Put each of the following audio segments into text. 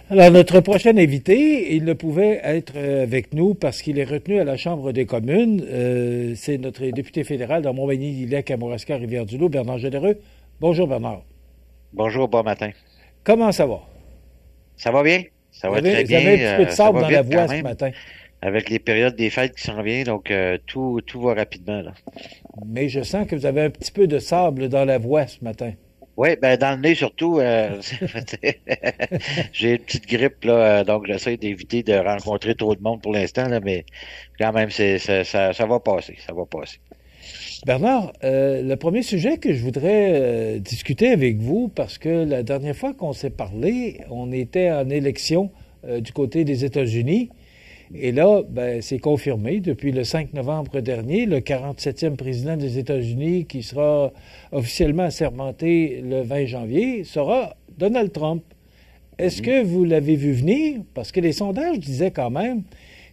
Alors, notre prochain invité, il ne pouvait être avec nous parce qu'il est retenu à la Chambre des communes. C'est notre député fédéral dans Montmagny-Lillet, Kamouraska, Rivière-du-Loup, Bernard Généreux. Bonjour, Bernard. Bonjour, bon matin. Comment ça va? Ça va bien? Ça va très Vous avez un bien. petit peu de Ça sable va dans la vite quand voix ce même matin, avec les périodes des fêtes qui s'en viennent, donc tout va rapidement là. mais je sens que vous avez un petit peu de sable dans la voix ce matin. Oui, ben dans le nez surtout. J'ai une petite grippe là, donc j'essaie d'éviter de rencontrer trop de monde pour l'instant là, mais quand même ça va passer, ça va passer. Bernard, le premier sujet que je voudrais discuter avec vous, parce que la dernière fois qu'on s'est parlé, on était en élection du côté des États-Unis. Et là, ben, c'est confirmé depuis le 5 novembre dernier, le 47e président des États-Unis, qui sera officiellement assermenté le 20 janvier, sera Donald Trump. Est-ce Mhm. que vous l'avez vu venir? Parce que les sondages disaient quand même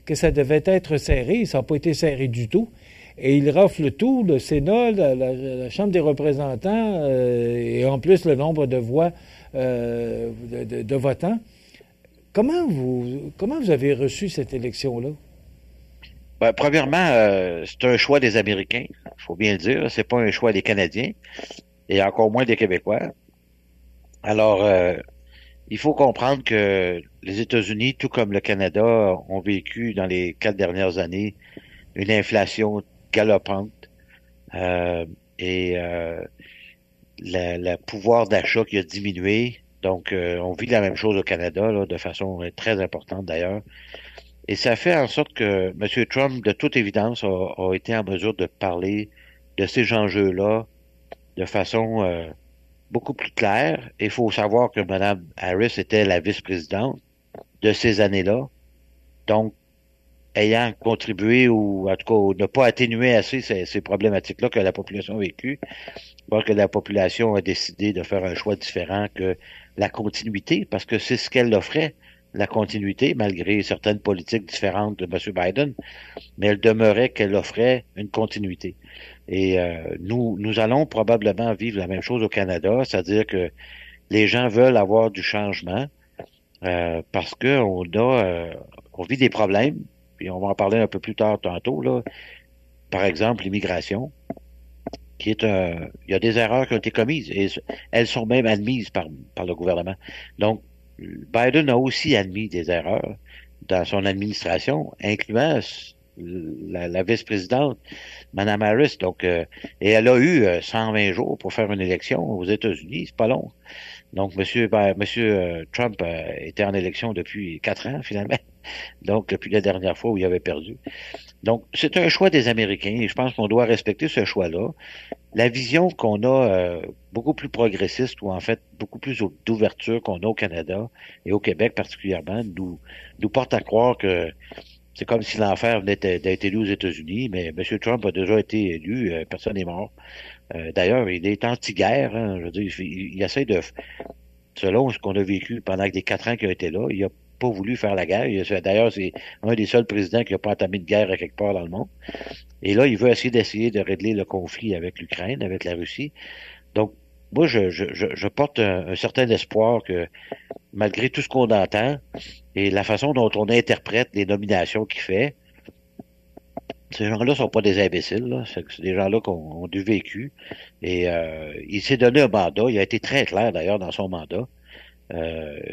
que ça devait être serré. Ça n'a pas été serré du tout. Et il rafle tout, le Sénat, la Chambre des représentants, et en plus le nombre de voix de votants. Comment vous avez reçu cette élection-là? Ben, premièrement, c'est un choix des Américains, faut bien le dire. C'est pas un choix des Canadiens et encore moins des Québécois. Alors, il faut comprendre que les États-Unis, tout comme le Canada, ont vécu dans les 4 dernières années une inflation galopante euh, et le pouvoir d'achat qui a diminué. Donc, on vit la même chose au Canada, là, de façon très importante d'ailleurs. Et ça fait en sorte que M. Trump, de toute évidence, a été en mesure de parler de ces enjeux-là de façon beaucoup plus claire. Il faut savoir que Mme Harris était la vice-présidente de ces années-là. Donc, ayant contribué ou en tout cas ne pas atténuer assez ces problématiques-là que la population a vécues, alors que la population a décidé de faire un choix différent que la continuité, parce que c'est ce qu'elle offrait, la continuité, malgré certaines politiques différentes de M. Biden, mais elle demeurait qu'elle offrait une continuité. Et nous allons probablement vivre la même chose au Canada, c'est-à-dire que les gens veulent avoir du changement parce que on vit des problèmes, puis on va en parler un peu plus tard tantôt, là. Par exemple, l'immigration, il y a des erreurs qui ont été commises et elles sont même admises par le gouvernement. Donc, Biden a aussi admis des erreurs dans son administration, incluant la vice-présidente, Mme Harris. Donc, et elle a eu 120 jours pour faire une élection aux États-Unis, c'est pas long. Donc, Monsieur Trump était en élection depuis 4 ans, finalement. Donc, depuis la dernière fois où il avait perdu. Donc, c'est un choix des Américains et je pense qu'on doit respecter ce choix-là. La vision qu'on a beaucoup plus progressiste ou en fait beaucoup plus d'ouverture qu'on a au Canada et au Québec particulièrement nous porte à croire que c'est comme si l'enfer venait d'être élu aux États-Unis, mais M. Trump a déjà été élu, personne n'est mort. D'ailleurs, il est anti-guerre, hein, je veux dire, il essaie de, selon ce qu'on a vécu pendant les 4 ans qu'il a été là, il a pas voulu faire la guerre. D'ailleurs, c'est un des seuls présidents qui n'a pas entamé de guerre à quelque part dans le monde. Et là, il veut essayer de régler le conflit avec l'Ukraine, avec la Russie. Donc, moi, je porte un certain espoir que, malgré tout ce qu'on entend et la façon dont on interprète les nominations qu'il fait, ces gens-là sont pas des imbéciles, là. C'est des gens-là qui ont du vécu. Et il s'est donné un mandat. Il a été très clair, d'ailleurs, dans son mandat.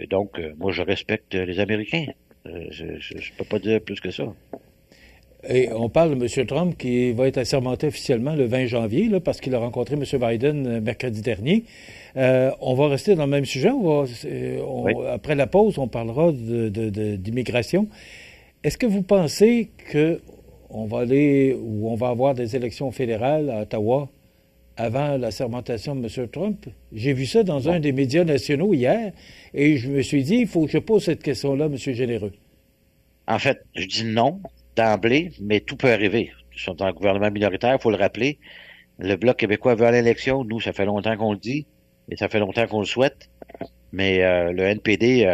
Donc, moi, je respecte les Américains. Je peux pas dire plus que ça. Et on parle de M. Trump qui va être assermenté officiellement le 20 janvier, là, parce qu'il a rencontré M. Biden mercredi dernier. On va rester dans le même sujet. Oui. Après la pause, on parlera d'immigration. Est-ce que vous pensez que on va aller ou on va avoir des élections fédérales à Ottawa avant la sermentation de M. Trump? J'ai vu ça dans un Non. des médias nationaux hier et je me suis dit, il faut que je pose cette question-là, M. Généreux. En fait, je dis non d'emblée, mais tout peut arriver. Nous sommes dans un gouvernement minoritaire, il faut le rappeler. Le Bloc québécois veut aller à l'élection. Nous, ça fait longtemps qu'on le dit et ça fait longtemps qu'on le souhaite. Mais le NPD,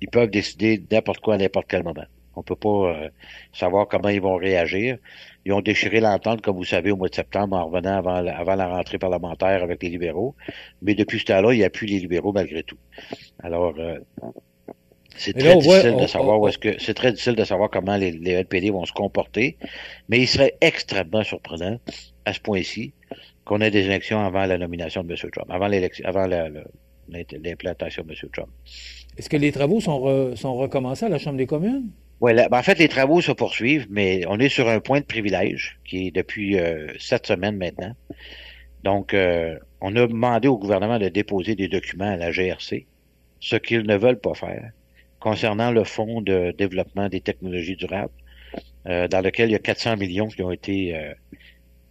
ils peuvent décider n'importe quoi à n'importe quel moment. On peut pas savoir comment ils vont réagir. Ils ont déchiré l'entente, comme vous savez, au mois de septembre, en revenant avant la rentrée parlementaire avec les libéraux. Mais depuis ce temps-là, il n'y a plus les libéraux malgré tout. Alors, c'est Mais là, très on voit, difficile de savoir c'est très difficile de savoir comment les NPD vont se comporter. Mais il serait extrêmement surprenant, à ce point-ci, qu'on ait des élections avant la nomination de M. Trump, avant l'élection, avant l'implantation de M. Trump. est-ce que les travaux sont recommencés à la Chambre des communes? Ouais, en fait, les travaux se poursuivent, mais on est sur un point de privilège qui est depuis 7 semaines maintenant. Donc, on a demandé au gouvernement de déposer des documents à la GRC, ce qu'ils ne veulent pas faire, concernant le Fonds de développement des technologies durables, dans lequel il y a 400 millions qui ont été,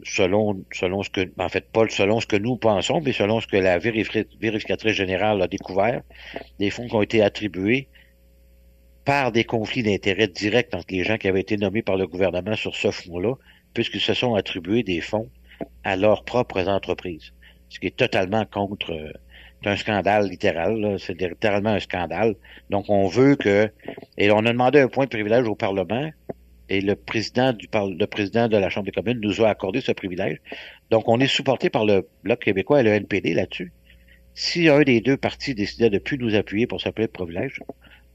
selon ce que, en fait, pas selon ce que nous pensons, mais selon ce que la vérificatrice générale a découvert, des fonds qui ont été attribués par des conflits d'intérêts directs entre les gens qui avaient été nommés par le gouvernement sur ce fonds-là, puisqu'ils se sont attribués des fonds à leurs propres entreprises. Ce qui est totalement contre, c'est un scandale littéral, là. C'est littéralement un scandale. Donc on veut et on a demandé un point de privilège au Parlement, et le président de la Chambre des communes nous a accordé ce privilège. Donc on est supporté par le Bloc québécois et le NPD là-dessus. Si un des deux partis décidait de plus nous appuyer pour ce point de privilège,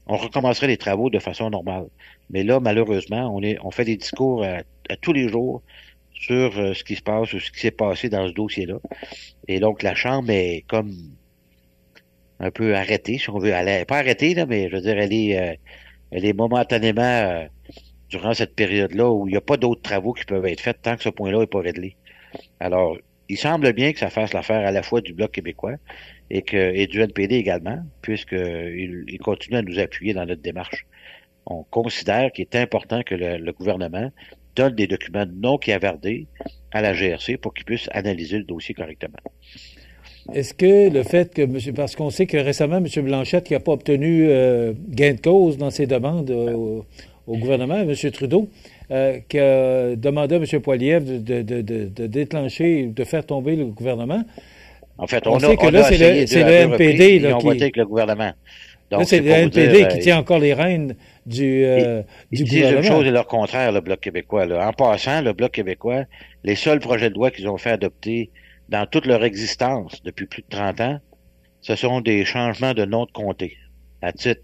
on recommencerait les travaux de façon normale. Mais là, malheureusement, on fait des discours à tous les jours sur ce qui se passe ou ce qui s'est passé dans ce dossier-là. Et donc, la Chambre est comme un peu arrêtée, si on veut. Elle est pas arrêtée, là, mais je veux dire, elle est momentanément, durant cette période-là où il n'y a pas d'autres travaux qui peuvent être faits tant que ce point-là n'est pas réglé. Alors, il semble bien que ça fasse l'affaire à la fois du Bloc québécois et du NPD également, puisqu'ils continuent à nous appuyer dans notre démarche. On considère qu'il est important que le gouvernement donne des documents non cavardés à la GRC pour qu'ils puissent analyser le dossier correctement. Est-ce que le fait que, parce qu'on sait que récemment, M. Blanchette, qui n'a pas obtenu gain de cause dans ses demandes au gouvernement, M. Trudeau, qui a demandé à M. Poilievre de déclencher, de faire tomber le gouvernement. En fait, on sait que là, c'est le NPD qui ont voté avec le gouvernement. Donc, là, c'est le NPD qui tient encore les rênes du gouvernement. Ils disent une chose et leur contraire, le Bloc québécois. Là. En passant, le Bloc québécois, les seuls projets de loi qu'ils ont fait adopter dans toute leur existence depuis plus de 30 ans, ce sont des changements de nom de comté. À titre,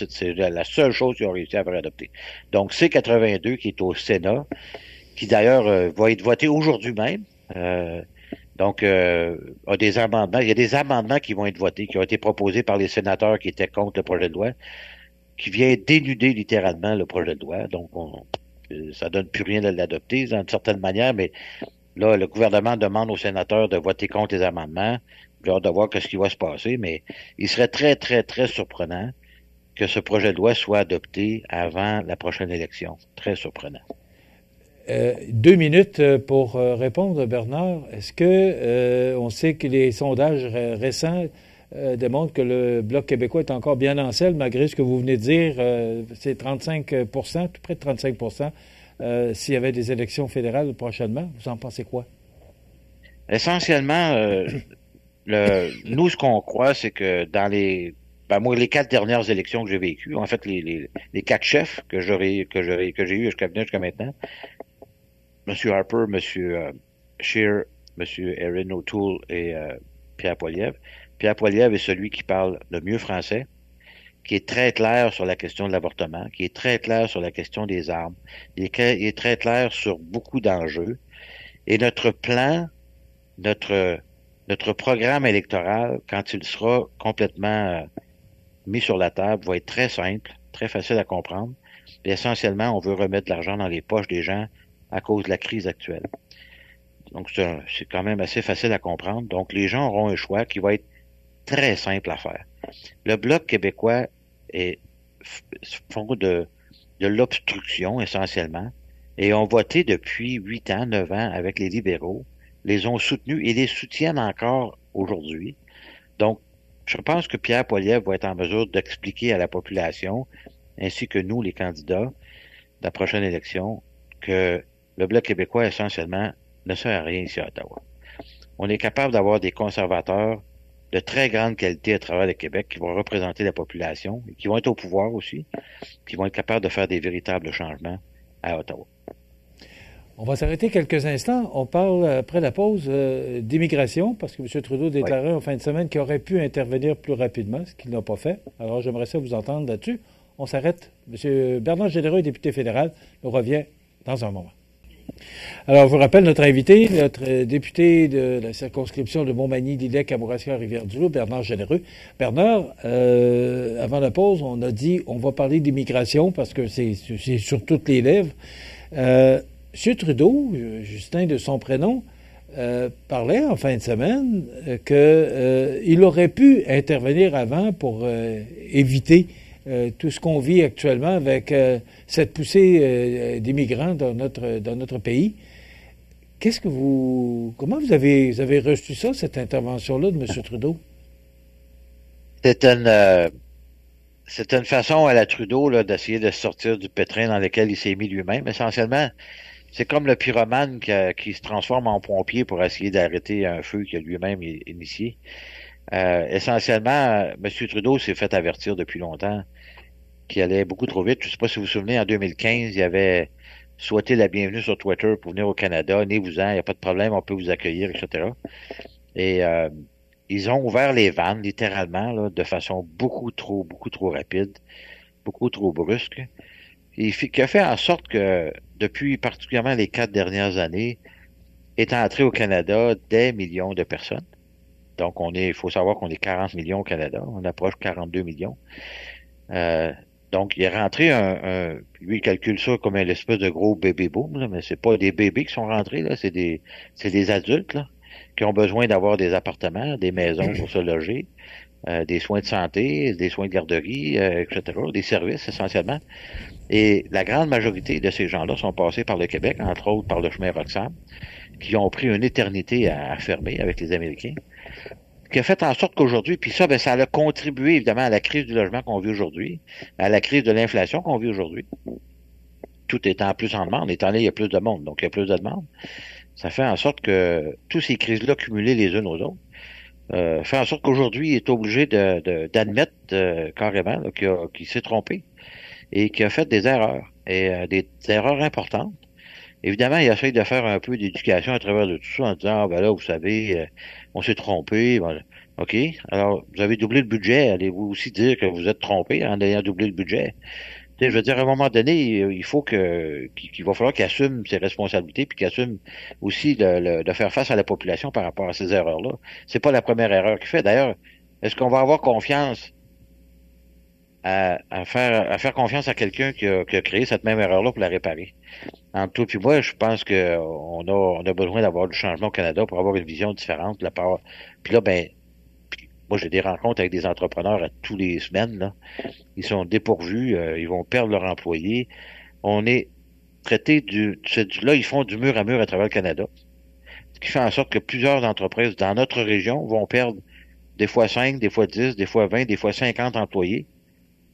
c'est la seule chose qu'ils ont réussi à faire adopter. Donc, C-82, qui est au Sénat, qui d'ailleurs va être voté aujourd'hui même, a des amendements. Il y a des amendements qui vont être votés, qui ont été proposés par les sénateurs qui étaient contre le projet de loi, qui vient dénuder littéralement le projet de loi. Donc, ça donne plus rien de l'adopter d'une certaine manière, mais là, le gouvernement demande aux sénateurs de voter contre les amendements. J'ai hâte de voir ce qui va se passer, mais il serait très, très, très surprenant que ce projet de loi soit adopté avant la prochaine élection. Très surprenant. 2 minutes pour répondre, Bernard. Est-ce que on sait que les sondages récents démontrent que le Bloc québécois est encore bien en selle, malgré ce que vous venez de dire, c'est 35 tout près de 35 s'il y avait des élections fédérales prochainement. Vous en pensez quoi? Essentiellement, nous, ce qu'on croit, c'est que dans les 4 dernières élections que j'ai vécues, en fait, les 4 chefs que j'ai eu jusqu'à maintenant, M. Harper, M. Scheer, M. Erin O'Toole et Pierre Poilievre. Pierre Poilievre est celui qui parle le mieux français, qui est très clair sur la question de l'avortement, qui est très clair sur la question des armes, il est très clair sur beaucoup d'enjeux. Et notre plan, notre programme électoral, quand il sera complètement mis sur la table, va être très simple, très facile à comprendre. Et essentiellement, on veut remettre de l'argent dans les poches des gens à cause de la crise actuelle. Donc, c'est quand même assez facile à comprendre. Donc, les gens auront un choix qui va être très simple à faire. Le Bloc québécois font de l'obstruction, essentiellement, et ont voté depuis 8 ans, 9 ans avec les libéraux, les ont soutenus et les soutiennent encore aujourd'hui. Donc, je pense que Pierre Poilievre va être en mesure d'expliquer à la population, ainsi que nous, les candidats, de la prochaine élection, que le Bloc québécois, essentiellement, ne sert à rien ici à Ottawa. On est capable d'avoir des conservateurs de très grande qualité à travers le Québec, qui vont représenter la population, et qui vont être au pouvoir aussi, qui vont être capables de faire des véritables changements à Ottawa. On va s'arrêter quelques instants. On parle, après la pause, d'immigration, parce que M. Trudeau Oui. déclarait en fin de semaine qu'il aurait pu intervenir plus rapidement, ce qu'il n'a pas fait. Alors, j'aimerais ça vous entendre là-dessus. On s'arrête. M. Bernard Généreux, député fédéral, nous revient dans un moment. Alors, je vous rappelle notre invité, notre député de la circonscription de Montmagny-Lillet, Kamouraska, Rivière-du-Loup, Bernard Généreux. Bernard, avant la pause, on a dit on va parler d'immigration parce que c'est sur toutes les lèvres. M. Trudeau, Justin de son prénom, parlait en fin de semaine qu'il aurait pu intervenir avant pour éviter tout ce qu'on vit actuellement avec cette poussée d'immigrants dans notre pays. Comment vous avez reçu ça, cette intervention-là de M. Trudeau? C'est une façon à la Trudeau là, d'essayer de sortir du pétrin dans lequel il s'est mis lui-même. Essentiellement, c'est comme le pyromane qui se transforme en pompier pour essayer d'arrêter un feu qu'il a lui-même initié. Essentiellement, M. Trudeau s'est fait avertir depuis longtemps qu'il allait beaucoup trop vite. Je ne sais pas si vous vous souvenez, en 2015, il avait souhaité la bienvenue sur Twitter pour venir au Canada. Venez-vous-en, il n'y a pas de problème, on peut vous accueillir, etc. Et ils ont ouvert les vannes, littéralement, là, de façon beaucoup trop rapide, beaucoup trop brusque. Et qui a fait en sorte que, depuis particulièrement les 4 dernières années, est entré au Canada des millions de personnes. Donc, il faut savoir qu'on est 40 millions au Canada. On approche 42 millions. Donc, il est rentré lui, il calcule ça comme une espèce de gros bébé boom, là, mais c'est pas des bébés qui sont rentrés, là, c'est des adultes, là, qui ont besoin d'avoir des appartements, des maisons pour se loger, des soins de santé, des soins de garderie, etc., des services, essentiellement. Et la grande majorité de ces gens-là sont passés par le Québec, entre autres par le chemin Roxham, qui ont pris une éternité à fermer avec les Américains, qui a fait en sorte qu'aujourd'hui, puis ça, ça a contribué évidemment à la crise du logement qu'on vit aujourd'hui, à la crise de l'inflation qu'on vit aujourd'hui. Tout étant plus en demande, étant donné qu'il y a plus de monde, donc il y a plus de demande. Ça fait en sorte que toutes ces crises-là cumulées les unes aux autres, fait en sorte qu'aujourd'hui, il est obligé d'admettre carrément là, qu'il s'est trompé et qu'il a fait des erreurs, et des erreurs importantes. Évidemment, il essaye de faire un peu d'éducation à travers de tout ça en disant, ah, ben là, vous savez, on s'est trompé. Voilà. OK. Alors, vous avez doublé le budget. Allez-vous aussi dire que vous êtes trompé en ayant doublé le budget? Tu sais, je veux dire, à un moment donné, il faut qu'il va falloir qu'il assume ses responsabilités puis qu'il assume aussi de faire face à la population par rapport à ces erreurs-là. C'est pas la première erreur qu'il fait. D'ailleurs, est-ce qu'on va avoir confiance à faire confiance à quelqu'un qui a créé cette même erreur-là pour la réparer? Entre toi et moi, je pense que on a besoin d'avoir du changement au Canada pour avoir une vision différente de la part. Puis là, moi j'ai des rencontres avec des entrepreneurs à tous les semaines, là. Ils sont dépourvus, ils vont perdre leurs employés. On est traité là, ils font du mur à mur à travers le Canada. Ce qui fait en sorte que plusieurs entreprises dans notre région vont perdre des fois 5, des fois 10, des fois 20, des fois 50 employés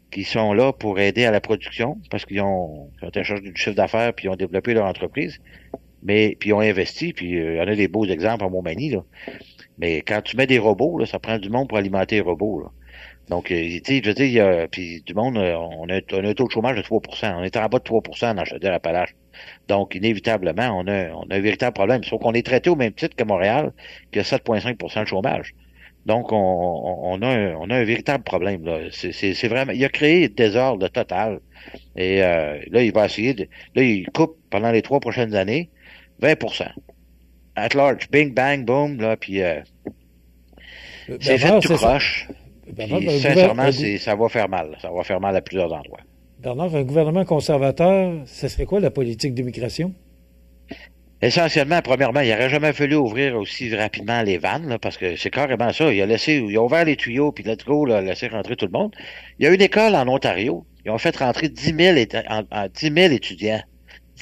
qui sont là pour aider à la production parce qu'ils ont été en charge du chiffre d'affaires puis ils ont développé leur entreprise, puis ils ont investi, puis il y en a des beaux exemples en Montmagny, là. Mais quand tu mets des robots, là, ça prend du monde pour alimenter les robots, là. Donc, tu sais, je veux dire, puis du monde, on a un taux de chômage de 3%. On est en bas de 3% dans Chaudière-Appalaches. Donc, inévitablement, on a un véritable problème. Sauf qu'on est traité au même titre que Montréal, qui a 7,5% de chômage. Donc, on a un véritable problème, là. C'est vraiment, il a créé le désordre total. Et là, il va essayer là, il coupe pendant les 3 prochaines années 20%. At large, bing, bang, boom, là, puis c'est fait tout croche. Puis, sincèrement, ça va faire mal. Ça va faire mal à plusieurs endroits. Bernard, un gouvernement conservateur, ce serait quoi la politique d'immigration? Essentiellement, premièrement, il n'aurait jamais fallu ouvrir aussi rapidement les vannes, là, parce que c'est carrément ça. Il a ouvert les tuyaux, puis let's go, là, laisser rentrer tout le monde. Il y a une école en Ontario. Ils ont fait rentrer 10 000 étudiants.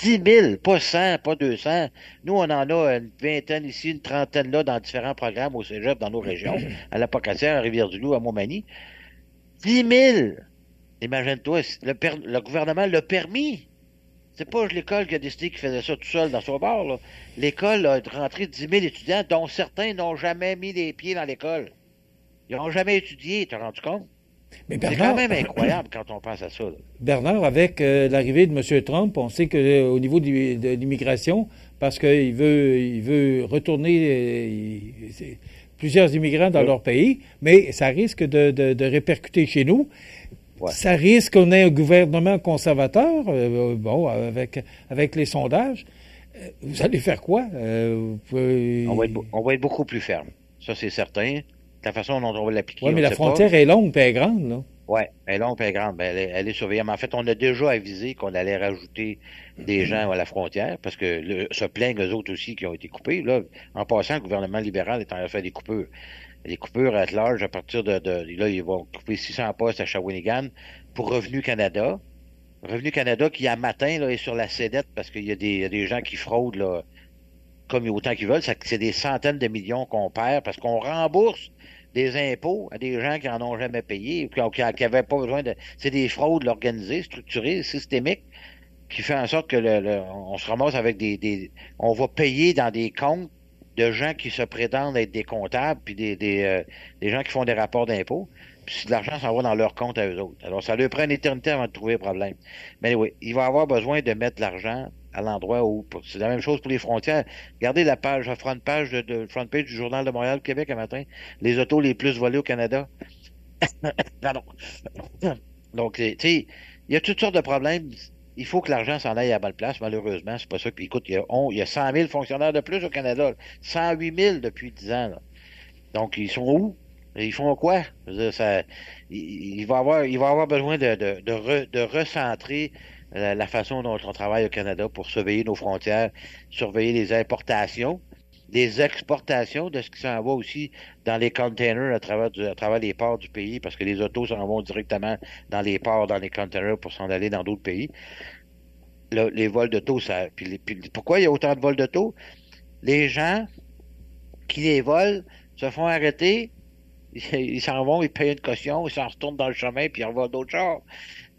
10 000, pas 100, pas 200. Nous, on en a une vingtaine ici, une trentaine là, dans différents programmes au cégep, dans nos régions, à la Pocatière, à Rivière-du-Loup, à Montmagny. 10 000! Imagine-toi, le gouvernement l'a permis. C'est pas l'école qui a décidé qu'il faisait ça tout seul dans son bar, là. L'école a rentré 10 000 étudiants, dont certains n'ont jamais mis les pieds dans l'école. Ils n'ont jamais étudié, tu t'es rendu compte? Mais C'est quand Bernard, même incroyable quand on pense à ça, là. Bernard, avec l'arrivée de M. Trump, on sait que au niveau de l'immigration, parce il veut retourner plusieurs immigrants dans Oui. leur pays, mais ça risque de répercuter chez nous. Ouais. Ça risque qu'on ait un gouvernement conservateur, bon, avec les sondages. Vous allez faire quoi? On va être beaucoup plus ferme. Ça, c'est certain. La façon dont on va l'appliquer, Oui, on mais ne la sait pas. frontière est longue et elle est grande, là. Ouais, elle est longue, elle est grande, mais elle est surveillée. Mais en fait, on a déjà avisé qu'on allait rajouter des gens à la frontière, parce que se plaignent eux autres aussi qui ont été coupés. Là, en passant, le gouvernement libéral est en train de faire des coupures. Des coupures à large à partir là, ils vont couper 600 postes à Shawinigan pour Revenu Canada. Revenu Canada qui, à matin, là, est sur la sellette parce qu'il il y a des gens qui fraudent, là, comme autant qu'ils veulent. C'est des centaines de millions qu'on perd parce qu'on rembourse des impôts à des gens qui en ont jamais payé, qui avaient pas besoin de. C'est des fraudes organisées, structurées, systémiques, qui fait en sorte que on se ramasse avec on va payer dans des comptes de gens qui se prétendent être des comptables, puis des gens qui font des rapports d'impôts, puis si de l'argent s'en va dans leur compte à eux autres. Alors, ça leur prend une éternité avant de trouver le problème. Mais oui, il va avoir besoin de mettre de l'argent à l'endroit où... C'est la même chose pour les frontières. Regardez la page, la front page front page du Journal de Montréal, Québec, un matin. Les autos les plus volées au Canada. Pardon. Donc, tu sais, il y a toutes sortes de problèmes. Il faut que l'argent s'en aille à la bonne place, malheureusement. C'est pas ça. Puis écoute, il y a 100 000 fonctionnaires de plus au Canada. 108 000 depuis 10 ans, là. Donc, ils sont où? Ils font quoi? Je veux dire, il va avoir besoin de recentrer la façon dont on travaille au Canada pour surveiller nos frontières, surveiller les importations, les exportations de ce qui s'en va aussi dans les containers à travers les ports du pays, parce que les autos s'en vont directement dans les ports, dans les containers pour s'en aller dans d'autres pays. Là, les vols d'auto, puis pourquoi il y a autant de vols d'auto? Les gens qui les volent se font arrêter, ils s'en vont, ils payent une caution, ils s'en retournent dans le chemin, puis ils revolent d'autres chars.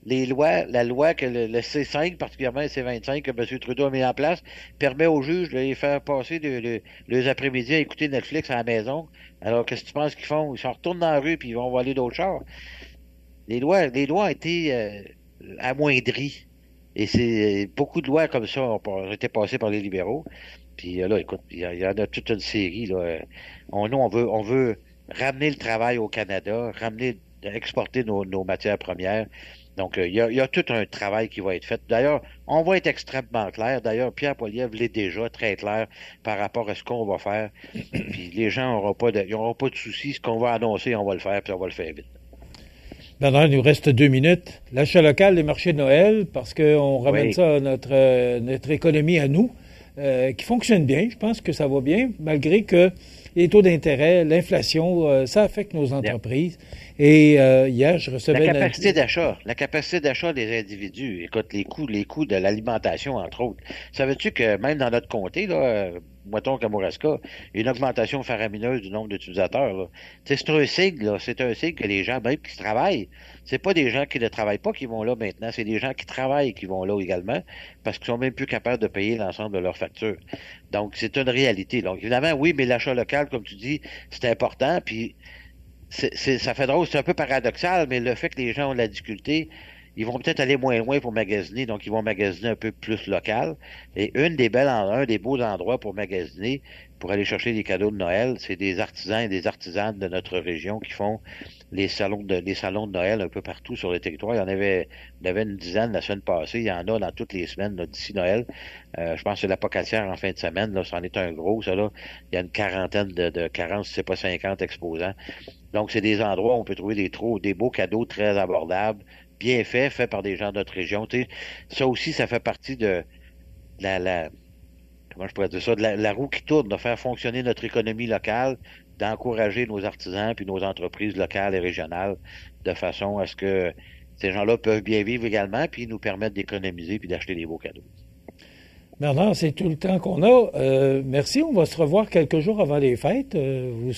La loi que le C5, particulièrement le C25 que M. Trudeau a mis en place, permet aux juges de les faire passer les après-midi à écouter Netflix à la maison. Alors, qu'est-ce que tu penses qu'ils font? Ils s'en retournent dans la rue, puis ils vont voler d'autres chars. Les lois ont été amoindries. Et c'est beaucoup de lois comme ça ont été passées par les libéraux. Puis là, écoute, il y en a toute une série. Là. On veut ramener le travail au Canada, exporter nos matières premières. Donc, il y a tout un travail qui va être fait. D'ailleurs, on va être extrêmement clair. D'ailleurs, Pierre Poilievre l'est déjà très clair par rapport à ce qu'on va faire. Puis les gens ils n'auront pas de soucis. Ce qu'on va annoncer, on va le faire, puis on va le faire vite. Bernard, il nous reste 2 minutes. L'achat local, les marchés de Noël, parce qu'on ramène Oui, ça à notre économie à nous, qui fonctionne bien. Je pense que ça va bien, malgré que les taux d'intérêt, l'inflation, ça affecte nos bien. entreprises. Et hier, je recevais La capacité d'achat des individus. Écoute, les coûts de l'alimentation, entre autres. Savais-tu que même dans notre comté, là, mettons Kamouraska, il y a une augmentation faramineuse du nombre d'utilisateurs, là. Tu sais, c'est un signe, là. C'est un signe que les gens, même qui travaillent, c'est pas des gens qui ne travaillent pas qui vont là maintenant, c'est des gens qui travaillent qui vont là également, parce qu'ils sont même plus capables de payer l'ensemble de leurs factures. Donc, c'est une réalité. Donc, évidemment, oui, mais l'achat local, comme tu dis, c'est important, puis ça fait drôle, c'est un peu paradoxal, mais le fait que les gens ont de la difficulté, ils vont peut-être aller moins loin pour magasiner, donc ils vont magasiner un peu plus local. Et un des beaux endroits pour magasiner, pour aller chercher des cadeaux de Noël, c'est des artisans et des artisanes de notre région qui font les salons de Noël un peu partout sur le territoire. Il y en avait une dizaine la semaine passée. Il y en a dans toutes les semaines là, d'ici Noël. Je pense que c'est la Pocatière en fin de semaine. Là, c'en est un gros, ça là. Il y a une quarantaine de 40, si c'est pas 50 exposants. Donc, c'est des endroits où on peut trouver des beaux cadeaux très abordables, bien faits par des gens de notre région. Tu sais, ça aussi, ça fait partie de comment je pourrais dire ça, la roue qui tourne, de faire fonctionner notre économie locale, d'encourager nos artisans puis nos entreprises locales et régionales de façon à ce que ces gens-là peuvent bien vivre également puis nous permettent d'économiser puis d'acheter des beaux cadeaux. Bernard, c'est tout le temps qu'on a. Merci. On va se revoir quelques jours avant les fêtes. Oui, Vous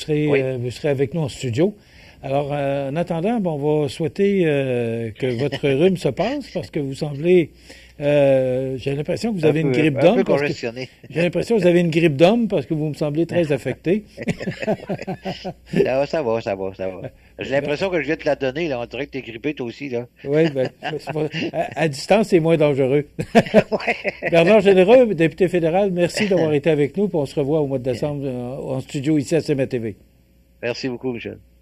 serez avec nous en studio. Alors, en attendant, on va souhaiter que votre rhume se passe parce que vous semblez J'ai l'impression que vous avez une grippe un d'homme. peu congestionné. J'ai l'impression que vous avez une grippe d'homme parce que vous me semblez très affecté. Ça va, ça va, ça va. J'ai l'impression que je viens de te la donner, là. On dirait que t'es grippé, toi aussi, là. Oui, ben, à distance, c'est moins dangereux. Ouais. Bernard Généreux, député fédéral, merci d'avoir été avec nous. Puis on se revoit au mois de décembre en studio ici à CMA TV. Merci beaucoup, Michel.